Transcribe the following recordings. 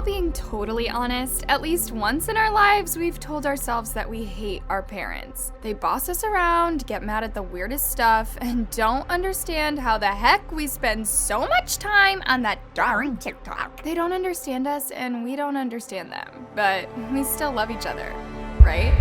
being totally honest, at least once in our lives, we've told ourselves that we hate our parents. They boss us around, get mad at the weirdest stuff, and don't understand how the heck we spend so much time on that darn TikTok. They don't understand us, and we don't understand them, but we still love each other, right?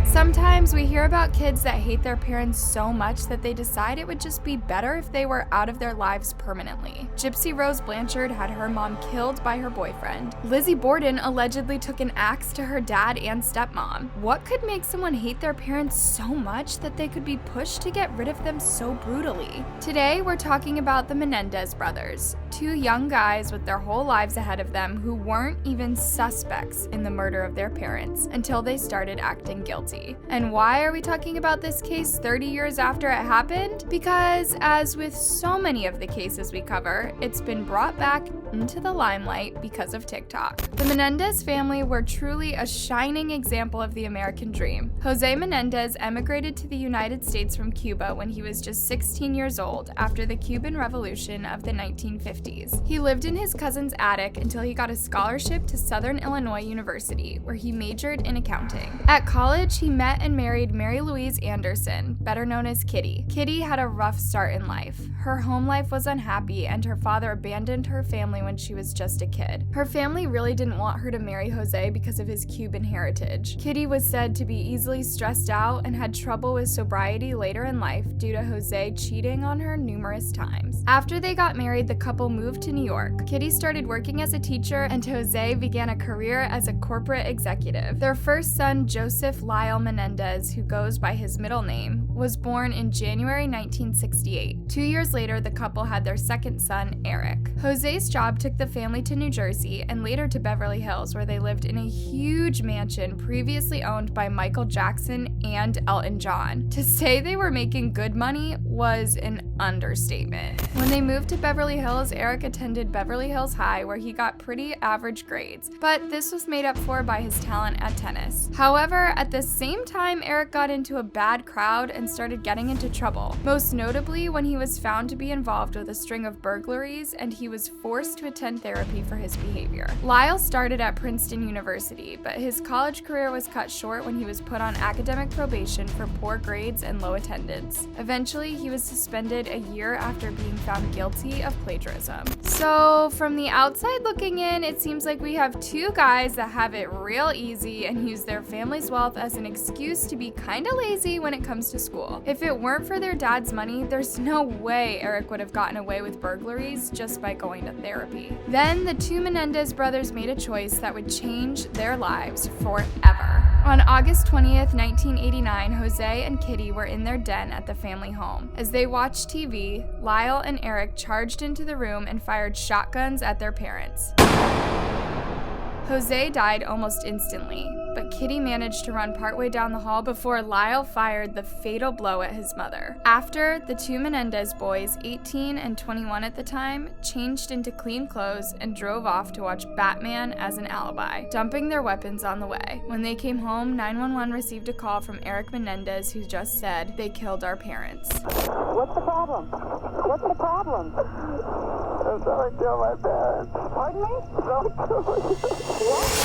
Sometimes we hear about kids that hate their parents so much that they decide it would just be better if they were out of their lives permanently. Gypsy Rose Blanchard had her mom killed by her boyfriend. Lizzie Borden allegedly took an axe to her dad and stepmom. What could make someone hate their parents so much that they could be pushed to get rid of them so brutally? Today, we're talking about the Menendez brothers, two young guys with their whole lives ahead of them who weren't even suspects in the murder of their parents until they started acting guilty. And why are we talking about this case 30 years after it happened? Because, as with so many of the cases we cover, it's been brought back into the limelight because of TikTok. The Menendez family were truly a shining example of the American dream. Jose Menendez emigrated to the United States from Cuba when he was just 16 years old after the Cuban Revolution of the 1950s. He lived in his cousin's attic until he got a scholarship to Southern Illinois University, where he majored in accounting. At college, he met and married Mary Louise Anderson, better known as Kitty. Kitty had a rough start in life. Her home life was unhappy, and her father abandoned her family when she was just a kid. Her family really didn't want her to marry Jose because of his Cuban heritage. Kitty was said to be easily stressed out and had trouble with sobriety later in life due to Jose cheating on her numerous times. After they got married, the couple moved to New York. Kitty started working as a teacher, and Jose began a career as a corporate executive. Their first son, Joseph Lyle Menendez, who goes by his middle name, was born in January 1968. 2 years later, the couple had their second son, Eric. Jose's job took the family to New Jersey and later to Beverly Hills, where they lived in a huge mansion previously owned by Michael Jackson and Elton John. To say they were making good money was an understatement. When they moved to Beverly Hills, Eric attended Beverly Hills High, where he got pretty average grades, but this was made up for by his talent at tennis. However, at the same time, Eric got into a bad crowd and started getting into trouble, most notably when he was found to be involved with a string of burglaries, and he was forced to attend therapy for his behavior. Lyle started at Princeton University, but his college career was cut short when he was put on academic probation for poor grades and low attendance. Eventually, he was suspended a year after being found guilty of plagiarism. So, from the outside looking in, it seems like we have two guys that have it real easy and use their family's wealth as an excuse to be kinda lazy when it comes to school. If it weren't for their dad's money, there's no way Eric would have gotten away with burglaries just by going to therapy. Then the two Menendez brothers made a choice that would change their lives forever. On August 20th, 1989, Jose and Kitty were in their den at the family home. As they watched TV, Lyle and Eric charged into the room and fired shotguns at their parents. Jose died almost instantly, but Kitty managed to run partway down the hall before Lyle fired the fatal blow at his mother. After, the two Menendez boys, 18 and 21 at the time, changed into clean clothes and drove off to watch Batman as an alibi, dumping their weapons on the way. When they came home, 911 received a call from Eric Menendez, who just said, "They killed our parents." What's the problem? What's the problem? I'm trying to kill my parents. Pardon me?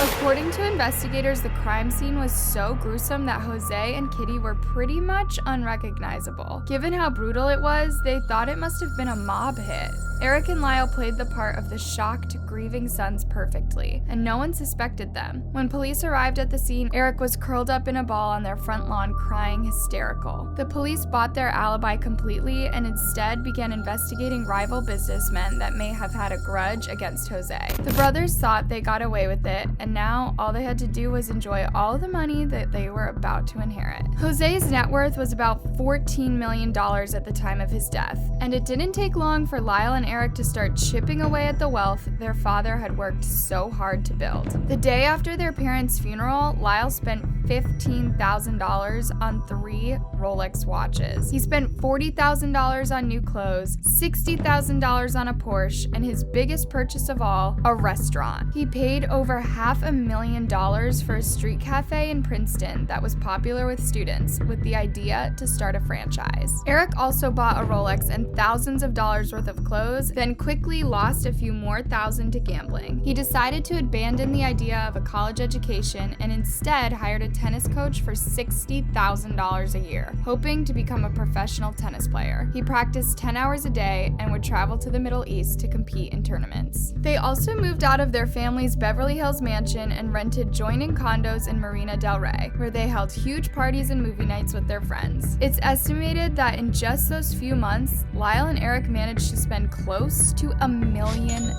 According to investigators, the crime scene was so gruesome that Jose and Kitty were pretty much unrecognizable. Given how brutal it was, they thought it must have been a mob hit. Eric and Lyle played the part of the shocked, grieving sons perfectly, and no one suspected them. When police arrived at the scene, Eric was curled up in a ball on their front lawn, crying hysterical. The police bought their alibi completely and instead began investigating rival businessmen that may have had a grudge against Jose. The brothers thought they got away with it, and now all they had to do was enjoy all the money that they were about to inherit. Jose's net worth was about $14 million at the time of his death, and it didn't take long for Lyle and Eric to start chipping away at the wealth their father had worked so hard to build. The day after their parents' funeral, Lyle spent $15,000 on 3 Rolex watches. He spent $40,000 on new clothes, $60,000 on a Porsche, Porsche, and his biggest purchase of all, a restaurant. He paid over $500,000 for a street cafe in Princeton that was popular with students, with the idea to start a franchise. Eric also bought a Rolex and thousands of dollars worth of clothes, then quickly lost a few more thousand to gambling. He decided to abandon the idea of a college education and instead hired a tennis coach for $60,000 a year, hoping to become a professional tennis player. He practiced 10 hours a day and would travel to the Middle East to compete in tournaments. They also moved out of their family's Beverly Hills mansion and rented joining condos in Marina del Rey, where they held huge parties and movie nights with their friends. It's estimated that in just those few months, Lyle and Eric managed to spend close to $1 million.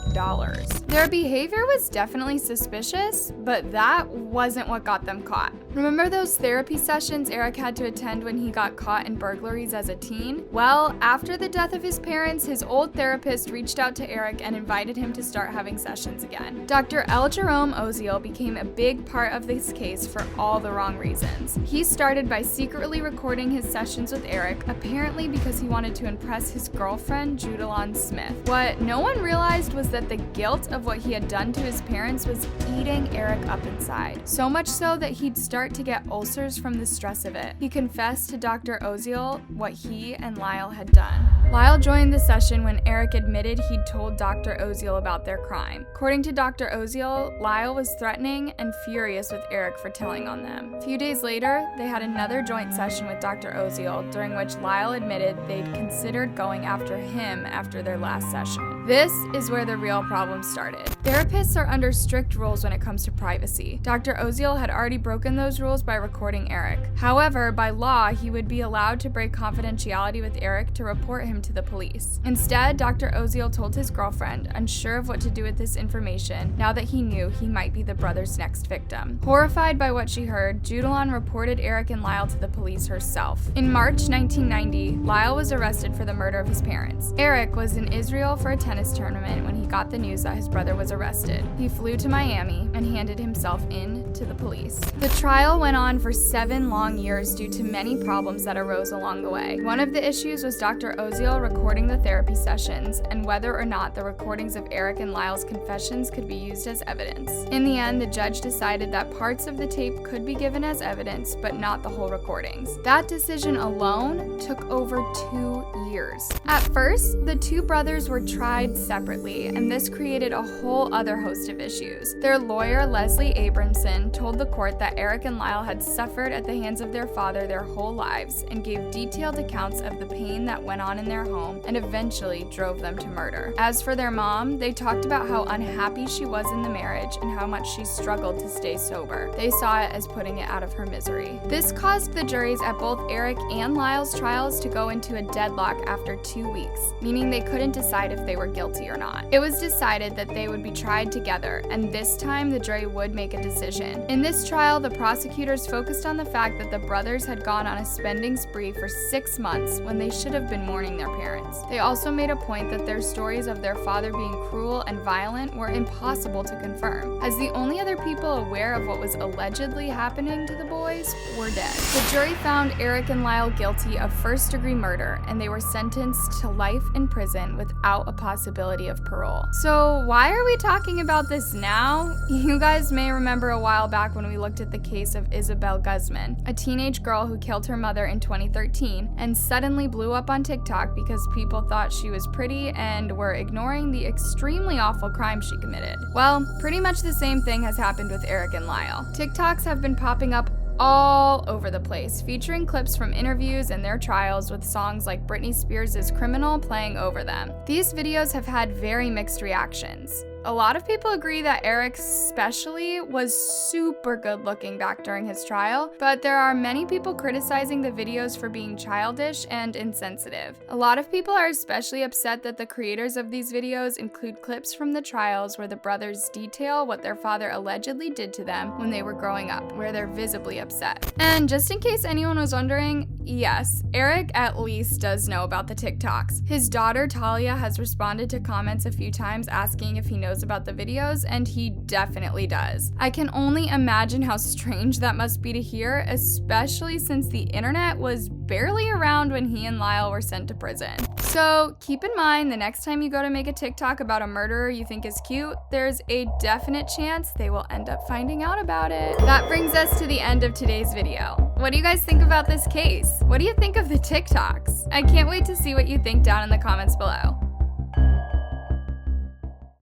Their behavior was definitely suspicious, but that wasn't what got them caught. Remember those therapy sessions Eric had to attend when he got caught in burglaries as a teen? Well, after the death of his parents, his old therapist reached out to Eric and invited him to start having sessions again. Dr. L. Jerome Oziel became a big part of this case for all the wrong reasons. He started by secretly recording his sessions with Eric, apparently because he wanted to impress his girlfriend, Judalon Smith. What no one realized was that the guilt of what he had done to his parents was eating Eric up inside. So much so that he'd start to get ulcers from the stress of it. He confessed to Dr. Oziel what he and Lyle had done. Lyle joined the session when Eric admitted he'd told Dr. Oziel about their crime. According to Dr. Oziel, Lyle was threatening and furious with Eric for telling on them. A few days later, they had another joint session with Dr. Oziel, during which Lyle admitted they'd considered going after him after their last session. This is where the real problem started. Therapists are under strict rules when it comes to privacy. Dr. Oziel had already broken those rules by recording Eric. However, by law, he would be allowed to break confidentiality with Eric to report him to the police. Instead, Dr. Oziel told his girlfriend, unsure of what to do with this information, now that he knew he might be the brother's next victim. Horrified by what she heard, Judalon reported Eric and Lyle to the police herself. In March 1990, Lyle was arrested for the murder of his parents. Eric was in Israel for a tennis tournament when he got the news that his brother was arrested. He flew to Miami and handed himself in to the police. The trial went on for 7 long years due to many problems that arose along the way. One of the issues was Dr. Oziel recording the therapy sessions and whether or not the recordings of Eric and Lyle's confessions could be used as evidence. In the end, the judge decided that parts of the tape could be given as evidence, but not the whole recordings. That decision alone took over 2 years. At first, the two brothers were tried separately, and this created a whole other host of issues. Their lawyer, Leslie Abramson, told the court that Eric and Lyle had suffered at the hands of their father their whole lives and gave detailed accounts of the pain that went on in their home and eventually drove them to murder. As for their mom, they talked about how unhappy she was in the marriage and how much she struggled to stay sober. They saw it as putting it out of her misery. This caused the juries at both Eric and Lyle's trials to go into a deadlock after 2 weeks, meaning they couldn't decide if they were guilty or not. It was decided that they would be tried together, and this time the jury would make a decision. In this trial, the prosecutors focused on the fact that the brothers had gone on a spending spree for 6 months when they should have been mourning their parents. They also made a point that their stories of their father being cruel and violent were impossible to confirm, as the only other people aware of what was allegedly happening to the boys were dead. The jury found Eric and Lyle guilty of first-degree murder, and they were sentenced to life in prison without a possibility of parole. So why are we talking about this now? You guys may remember a while back when we looked at the case of Isabel Guzman, a teenage girl who killed her mother in 2013 and suddenly blew up on TikTok because people thought she was pretty and were ignoring the extremely awful crime she committed. Well, pretty much the same thing has happened with Eric and Lyle. TikToks have been popping up all over the place, featuring clips from interviews and their trials with songs like Britney Spears' Criminal playing over them. These videos have had very mixed reactions. A lot of people agree that Eric especially was super good looking back during his trial, but there are many people criticizing the videos for being childish and insensitive. A lot of people are especially upset that the creators of these videos include clips from the trials where the brothers detail what their father allegedly did to them when they were growing up, where they're visibly upset. And just in case anyone was wondering, yes, Eric at least does know about the TikToks. His daughter Talia has responded to comments a few times asking if he knows knows about the videos, and he definitely does. I can only imagine how strange that must be to hear, especially since the internet was barely around when he and Lyle were sent to prison. So keep in mind, the next time you go to make a TikTok about a murderer you think is cute, there's a definite chance they will end up finding out about it. That brings us to the end of today's video. What do you guys think about this case? What do you think of the TikToks? I can't wait to see what you think down in the comments below.